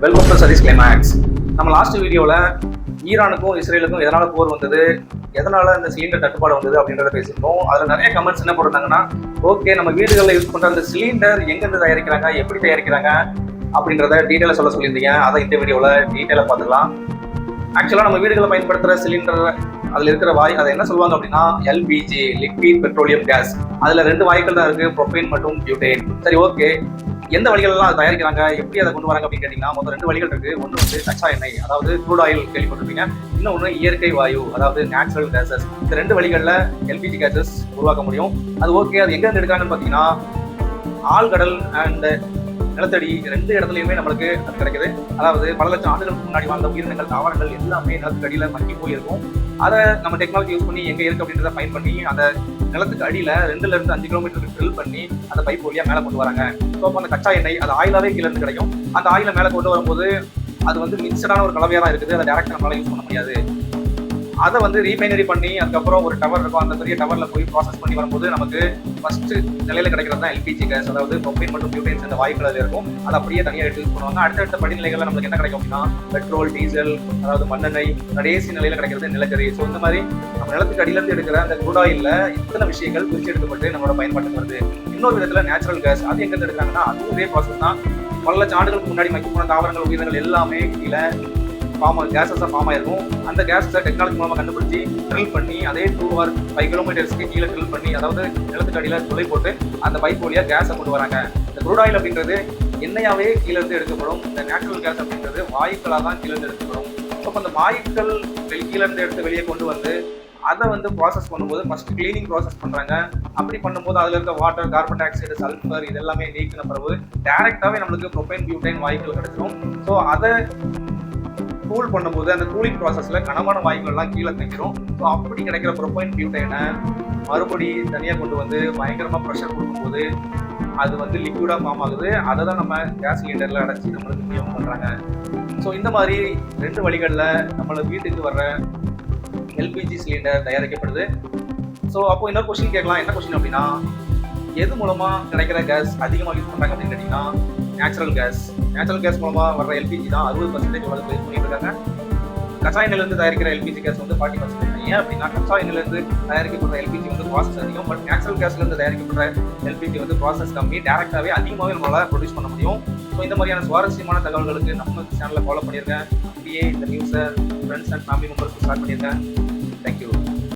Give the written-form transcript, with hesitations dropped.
Welcome to Satish climax. நம்ம last வீடியோவில் ஈரானுக்கும் இஸ்ரேலுக்கும் எதனால் போர் வந்தது, எதனால் இந்த சிலிண்டர் தட்டுப்பாடு வந்தது அப்படின்றத பேசியிருந்தோம். அதில் நிறைய கமெண்ட்ஸ் என்ன போட்டிருந்தாங்கன்னா, ஓகே நம்ம வீடுகளில் யூஸ் பண்ணுற அந்த சிலிண்டர் எங்கேருந்து தயாரிக்கிறாங்க, எப்படி தயாரிக்கிறாங்க அப்படின்றத டீட்டெயிலாக சொல்லியிருந்தீங்க. அதை இந்த வீடியோவில் டீட்டெயிலாக பார்த்துக்கலாம். ஆக்சுவலாக நம்ம வீடுகளில் பயன்படுத்துகிற சிலிண்டர் அதில் இருக்கிற வாய் அதை என்ன சொல்லுவாங்க அப்படின்னா எல்பிஜி, லிக்விட் பெட்ரோலியம் கேஸ். அதில் 2 வாயுக்கள் தான் இருக்குது, ப்ரோபேன் மற்றும் பியூட்டேன். சரி, ஓகே, எந்த வழிகளெல்லாம் அதை தயாரிக்கிறாங்க, எப்படி அதை கொண்டு வராங்க அப்படின்னு கேட்டிங்கன்னா மொத்தம் 2 வழிகள் இருக்குது. ஒன்று வந்து கச்சா எண்ணெய், அதாவது க்ரூட் ஆயில் கேள்விப்பட்டிருப்பீங்க. இன்னொன்று இயற்கை வாயு, அதாவது நேச்சுரல் கேசஸ். இந்த 2 வழிகளில் எல்பிஜி கேசஸ் உருவாக்க முடியும். அது ஓகே, அது எங்கேருந்து எடுக்காங்கன்னு பார்த்தீங்கன்னா ஆழ்கடல் அண்ட் நிலத்தடி 2 இடத்துலையுமே நம்மளுக்கு அது கிடைக்குது. அதாவது பல லட்சம் ஆண்டுகளுக்கு முன்னாடி வாழ்ந்த உயிரினங்கள், தாவரங்கள் எல்லாமே நிலத்துக்கு அடியில் மக்கி போயிருக்கும். அதை நம்ம டெக்னாலஜி யூஸ் பண்ணி எங்கே இருக்குது அப்படின்றத ஃபைன் பண்ணி அந்த நிலத்துக்கு அடியில் 2 to 5 கிலோமீட்டருக்கு ட்ரில் பண்ணி அந்த பைப் வழியாக மேலே கொண்டு வராங்க. ஸோ அப்போ அந்த கச்சா எண்ணெய் அது ஆயிலாவே கீழே இருந்து கிடைக்கும். அந்த ஆயிலை மேலே கொண்டு வரும்போது அது வந்து மிக்சடான ஒரு கலவையாக தான் இருக்குது. அதை டேரக்டாக நம்மளால யூஸ் பண்ண முடியாது. அதை வந்து ரீஃபைனரி பண்ணி அதுக்கப்புறம் ஒரு டவர் இருக்கும், அந்த பெரிய டவரில் போய் ப்ராசஸ் பண்ணி வரும்போது நமக்கு ஃபஸ்ட்டு நிலையில் கிடைக்கிறது தான் எல்பிஜி கேஸ், அதாவது ப்ரோபேன் மற்றும் பியூட்டேன்ஸ் இந்த வாயுக்கள் அதில் இருக்கும். அதை அப்படியே தனியாக எடுத்து யூஸ் பண்ணுவாங்க. அடுத்தடுத்த படிநிலைகளில் நம்மளுக்கு என்ன கிடைக்கும் அப்படின்னா பெட்ரோல், டீசல், அதாவது மண்ணெண்ணெய், கடைசி நிலையில் கிடைக்கிறது நிலக்கரி. ஸோ இந்த மாதிரி நம்ம நிலத்துக்கு அடியிலேருந்து எடுக்கிற அந்த க்ரூட் ஆயிலில் இத்தனை விஷயங்கள் பிரித்து எடுக்கப்பட்டு நம்மளோட பயன்பாட்டுக்கு வருது. இன்னொரு விதத்தில் நேச்சுரல் கேஸ், அது எங்கேருந்து எடுக்கிறாங்கன்னா அதுவும் இதே ப்ராசஸ் தான். பல லட்சம் ஆண்டுகளுக்கு முன்னாடி மக்கி போன தாவரங்கள், உயிரினங்கள் எல்லாமே கீழே கேஸஸாக ஃபார்ம் ஆயிருக்கும். அந்த கேஸை டெக்னாலஜி மூலமாக கண்டுபிடிச்சி ட்ரில் பண்ணி அதே 2 or 5 கிலோமீட்டர்ஸ்க்கு கீழே ட்ரில் பண்ணி, அதாவது நிலத்துக்கு அடியில் துளை போட்டு அந்த பைப் வழியாக கேஸை கொண்டு வராங்க. இந்த க்ரூட் ஆயில் அப்படின்றது எண்ணெயாவே கீழே இருந்து எடுக்கப்படும். இந்த நேச்சுரல் கேஸ் அப்படின்றது வாயுக்களாக தான் கீழே இருந்து எடுக்கப்படும். அப்போ அந்த வாயுக்கள் கீழே இருந்து எடுத்து வெளியே கொண்டு வந்து அதை வந்து ப்ராசஸ் பண்ணும்போது ஃபர்ஸ்ட் கிளீனிங் ப்ராசஸ் பண்ணுறாங்க. அப்படி பண்ணும்போது அதில் இருக்க water, carbon di oxide, sulphur இது எல்லாமே நீக்கின பிறகு டேரெக்டாகவே நம்மளுக்கு ப்ரோபேன், பியூட்டேன் வாயுக்கள் கிடைச்சிடும். ஸோ அதை கூல் பண்ணும்போது அந்த கூலிங் ப்ராசஸில் கனமான வாயுக்கள்லாம் கீழே தங்கிடும். ஸோ அப்படி கிடைக்கிற ப்ரோபேன், பியூட்டேனை மறுபடி தனியாக கொண்டு வந்து பயங்கரமாக ப்ரெஷர் கொடுக்கும்போது அது வந்து லிக்விடாக ஃபார்ம் ஆகுது. அதை தான் நம்ம கேஸ் சிலிண்டரில் அடைச்சி நம்மளுக்கு உபயோகம் பண்ணுறாங்க. ஸோ இந்த மாதிரி 2 வழிகளில் நம்மளோட வீட்டுக்கு வர்ற எல்பிஜி சிலிண்டர் தயாரிக்கப்படுது. ஸோ அப்போ இன்னொரு கொஸ்டின் கேட்கலாம். என்ன கொஸ்டின் அப்படின்னா, எது மூலமாக கிடைக்கிற கேஸ் அதிகமாக யூஸ் பண்ணுறாங்க அப்படின்னு கேட்டிங்கன்னா நேச்சுரல் கேஸ். நேச்சுரல் கேஸ் மூலமாக வர்ற எல்பிஜி தான் 60% வந்து யூஸ் பண்ணிட்டு இருக்காங்க. கச்சா எண்ணெயிலேருந்து தயாரிக்கிற எல்பிஜி கேஸ் வந்து 40%. ஏன் அப்படின்னா கச்சா எண்ணெயிலேருந்து தயாரிக்கப்படுற எல்பிஜி வந்து ப்ராசஸ் அதிகம், பட் நேச்சுரல் கேஸ்லேருந்து தயாரிக்கப்படுற எல்பிஜி வந்து ப்ராசஸ் கம்மி, டேரெக்டாகவே அதிகமாகவே நம்மளால் ப்ரொடியூஸ் பண்ண முடியும். ஸோ இந்த மாதிரியான சுவாரஸ்யமான தகவல்களுக்கு நம்ம சேனலில் ஃபாலோ பண்ணியிருக்கேன். அப்படியே இந்த நியூஸை ஃப்ரெண்ட்ஸ் அண்ட் ஃபேமிலி மெம்பர்ஸ்க்கு ஷேர் பண்ணியிருக்கேன். தேங்க்யூ.